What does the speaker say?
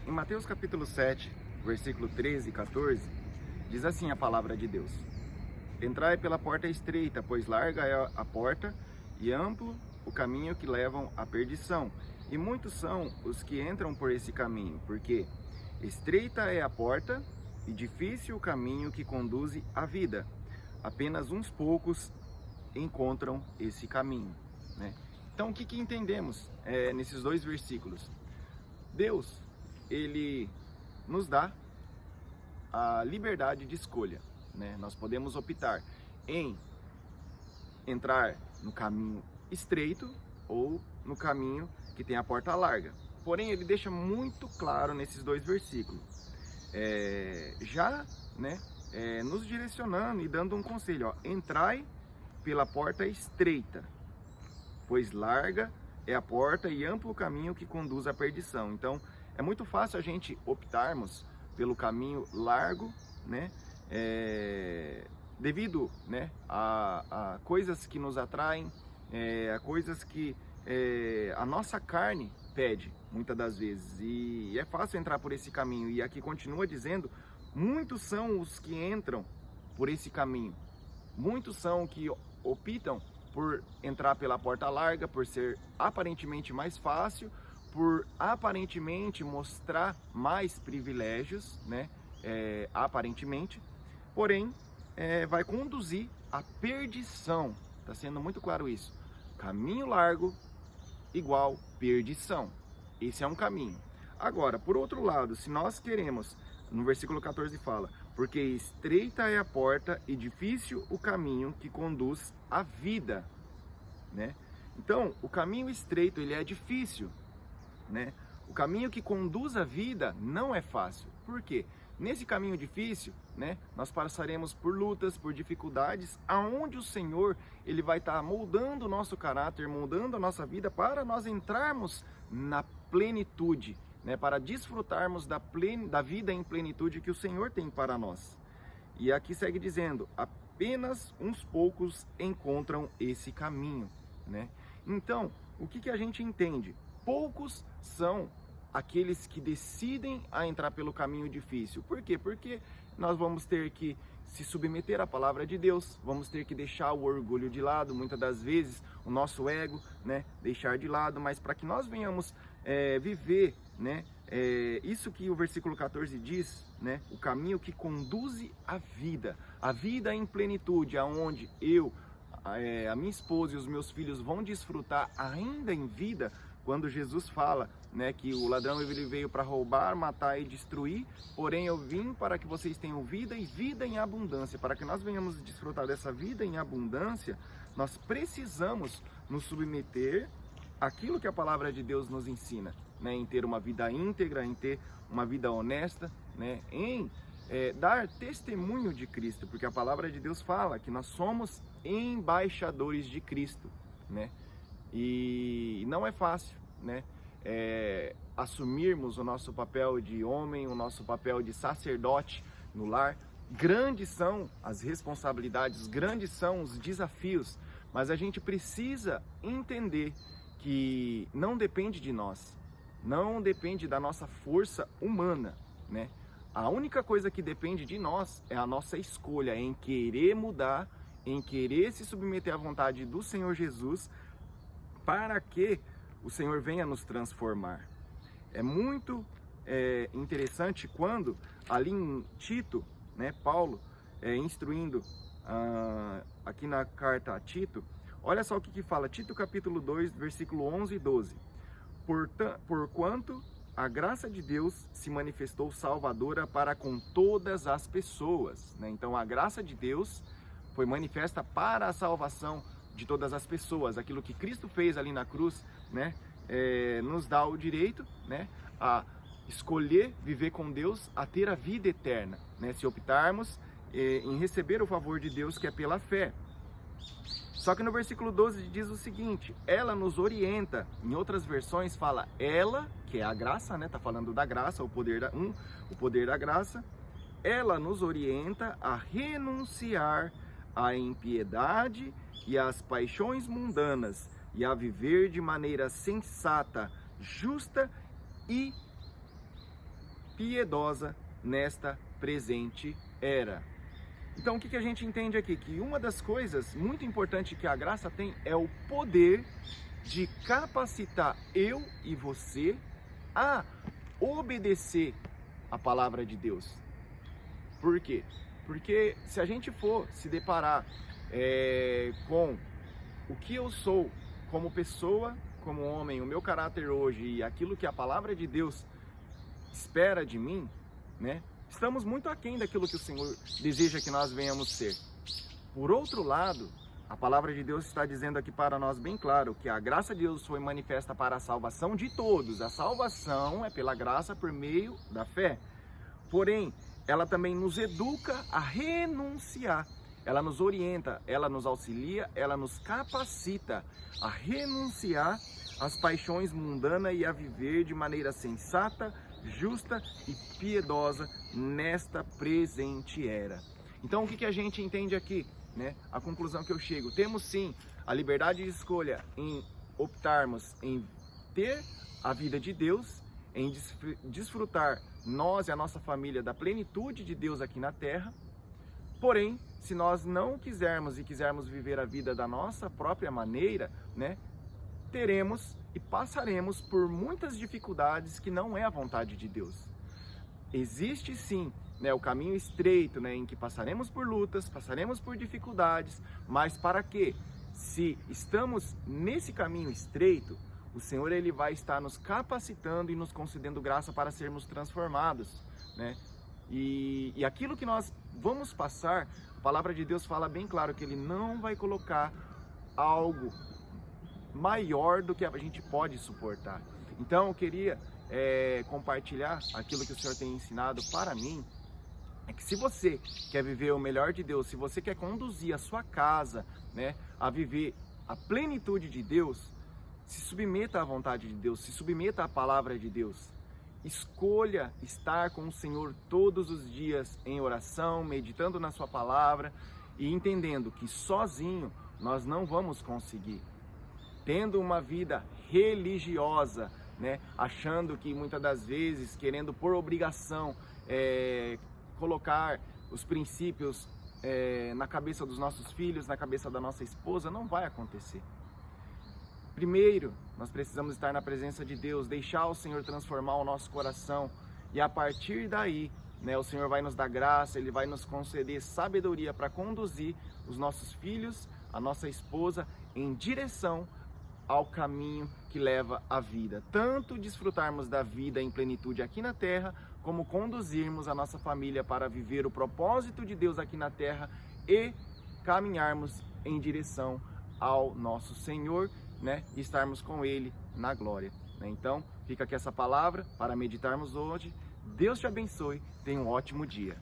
Em Mateus capítulo 7, versículo 13 e 14, diz assim a palavra de Deus: Entrai pela porta estreita, pois larga é a porta e amplo o caminho que levam à perdição, e muitos são os que entram por esse caminho, porque estreita é a porta e difícil o caminho que conduz à vida. Apenas uns poucos encontram esse caminho, né? Então, o que entendemos nesses dois versículos? Deus, Ele nos dá a liberdade de escolha, né? Nós podemos optar em entrar no caminho estreito ou no caminho que tem a porta larga. Porém, Ele deixa muito claro nesses dois versículos, nos direcionando e dando um conselho, ó: entrai pela porta estreita, pois larga é a porta e amplo o caminho que conduz à perdição. Então, é muito fácil a gente optarmos pelo caminho largo, né? Devido, né, a coisas que nos atraem, a coisas que a nossa carne pede, muitas das vezes. E é fácil entrar por esse caminho. E aqui continua dizendo: muitos são os que entram por esse caminho. Muitos são que optam por entrar pela porta larga, por ser aparentemente mais fácil, por aparentemente mostrar mais privilégios, né? Aparentemente, porém, vai conduzir à perdição. Está sendo muito claro isso. Caminho largo igual perdição. Esse é um caminho. Agora, por outro lado, se nós queremos, no versículo 14 fala: porque estreita é a porta e difícil o caminho que conduz à vida, né? Então, o caminho estreito, ele é difícil, né? O caminho que conduz à vida não é fácil. Por quê? Nesse caminho difícil, né, nós passaremos por lutas, por dificuldades, aonde o Senhor, Ele vai estar moldando o nosso caráter, moldando a nossa vida para nós entrarmos na plenitude, né, para desfrutarmos da vida em plenitude que o Senhor tem para nós. E aqui segue dizendo: apenas uns poucos encontram esse caminho, né? Então, o que a gente entende? Poucos são aqueles que decidem a entrar pelo caminho difícil. Por quê? Porque nós vamos ter que se submeter à palavra de Deus, vamos ter que deixar o orgulho de lado, muitas das vezes o nosso ego, né, deixar de lado, mas para que nós venhamos viver, né, isso que o versículo 14 diz, né, o caminho que conduz à vida em plenitude, aonde eu, a minha esposa e os meus filhos vão desfrutar ainda em vida. Quando Jesus fala, né, que o ladrão ele veio para roubar, matar e destruir, porém eu vim para que vocês tenham vida e vida em abundância. Para que nós venhamos desfrutar dessa vida em abundância, nós precisamos nos submeter àquilo que a palavra de Deus nos ensina, né, em ter uma vida íntegra, em ter uma vida honesta, né, em dar testemunho de Cristo, porque a palavra de Deus fala que nós somos embaixadores de Cristo, né? E não é fácil, né, assumirmos o nosso papel de homem, o nosso papel de sacerdote no lar. Grandes são as responsabilidades, grandes são os desafios, mas a gente precisa entender que não depende de nós, não depende da nossa força humana, né? A única coisa que depende de nós é a nossa escolha em querer mudar, em querer se submeter à vontade do Senhor Jesus, para que o Senhor venha nos transformar. É muito interessante quando, ali em Tito, né, Paulo, instruindo aqui na carta a Tito, olha só o que fala, Tito capítulo 2, versículo 11 e 12. Porquanto a graça de Deus se manifestou salvadora para com todas as pessoas, né? Então a graça de Deus foi manifesta para a salvação de todas as pessoas. Aquilo que Cristo fez ali na cruz, né, nos dá o direito, né, a escolher viver com Deus, a ter a vida eterna, né, se optarmos em receber o favor de Deus, que é pela fé. Só que no versículo 12 diz o seguinte: ela nos orienta. Em outras versões fala ela, que é a graça, né, tá falando da graça, o poder da graça. Ela nos orienta a renunciar à impiedade e às paixões mundanas, e a viver de maneira sensata, justa e piedosa nesta presente era. Então o que a gente entende aqui? Que uma das coisas muito importantes que a graça tem é o poder de capacitar eu e você a obedecer a palavra de Deus. Por quê? Porque se a gente for se deparar com o que eu sou como pessoa, como homem, o meu caráter hoje e aquilo que a palavra de Deus espera de mim, né? Estamos muito aquém daquilo que o Senhor deseja que nós venhamos ser. Por outro lado, a palavra de Deus está dizendo aqui para nós bem claro que a graça de Deus foi manifesta para a salvação de todos. A salvação é pela graça por meio da fé. Porém, ela também nos educa a renunciar. Ela nos orienta, ela nos auxilia, ela nos capacita a renunciar às paixões mundanas e a viver de maneira sensata, justa e piedosa nesta presente era. Então o que a gente entende aqui, né? A conclusão que eu chego: temos sim a liberdade de escolha em optarmos em ter a vida de Deus, em desfrutar nós e a nossa família da plenitude de Deus aqui na terra. Porém, se nós não quisermos e quisermos viver a vida da nossa própria maneira, né, teremos e passaremos por muitas dificuldades que não é a vontade de Deus. Existe sim, né, o caminho estreito, né, em que passaremos por lutas, passaremos por dificuldades, mas para quê? Se estamos nesse caminho estreito, o Senhor ele vai estar nos capacitando e nos concedendo graça para sermos transformados, né? E aquilo que nós vamos passar, a palavra de Deus fala bem claro que Ele não vai colocar algo maior do que a gente pode suportar. Então eu queria compartilhar aquilo que o Senhor tem ensinado para mim, é que se você quer viver o melhor de Deus, se você quer conduzir a sua casa, né, a viver a plenitude de Deus, se submeta à vontade de Deus, se submeta à palavra de Deus. Escolha estar com o Senhor todos os dias em oração, meditando na sua palavra e entendendo que sozinho nós não vamos conseguir. Tendo uma vida religiosa, né, achando que muitas das vezes, querendo por obrigação colocar os princípios na cabeça dos nossos filhos, na cabeça da nossa esposa, não vai acontecer. Primeiro, nós precisamos estar na presença de Deus, deixar o Senhor transformar o nosso coração e a partir daí, né, o Senhor vai nos dar graça, Ele vai nos conceder sabedoria para conduzir os nossos filhos, a nossa esposa em direção ao caminho que leva à vida. Tanto desfrutarmos da vida em plenitude aqui na terra, como conduzirmos a nossa família para viver o propósito de Deus aqui na terra e caminharmos em direção ao nosso Senhor, né, e estarmos com Ele na glória, né? Então, fica aqui essa palavra para meditarmos hoje. Deus te abençoe, tenha um ótimo dia.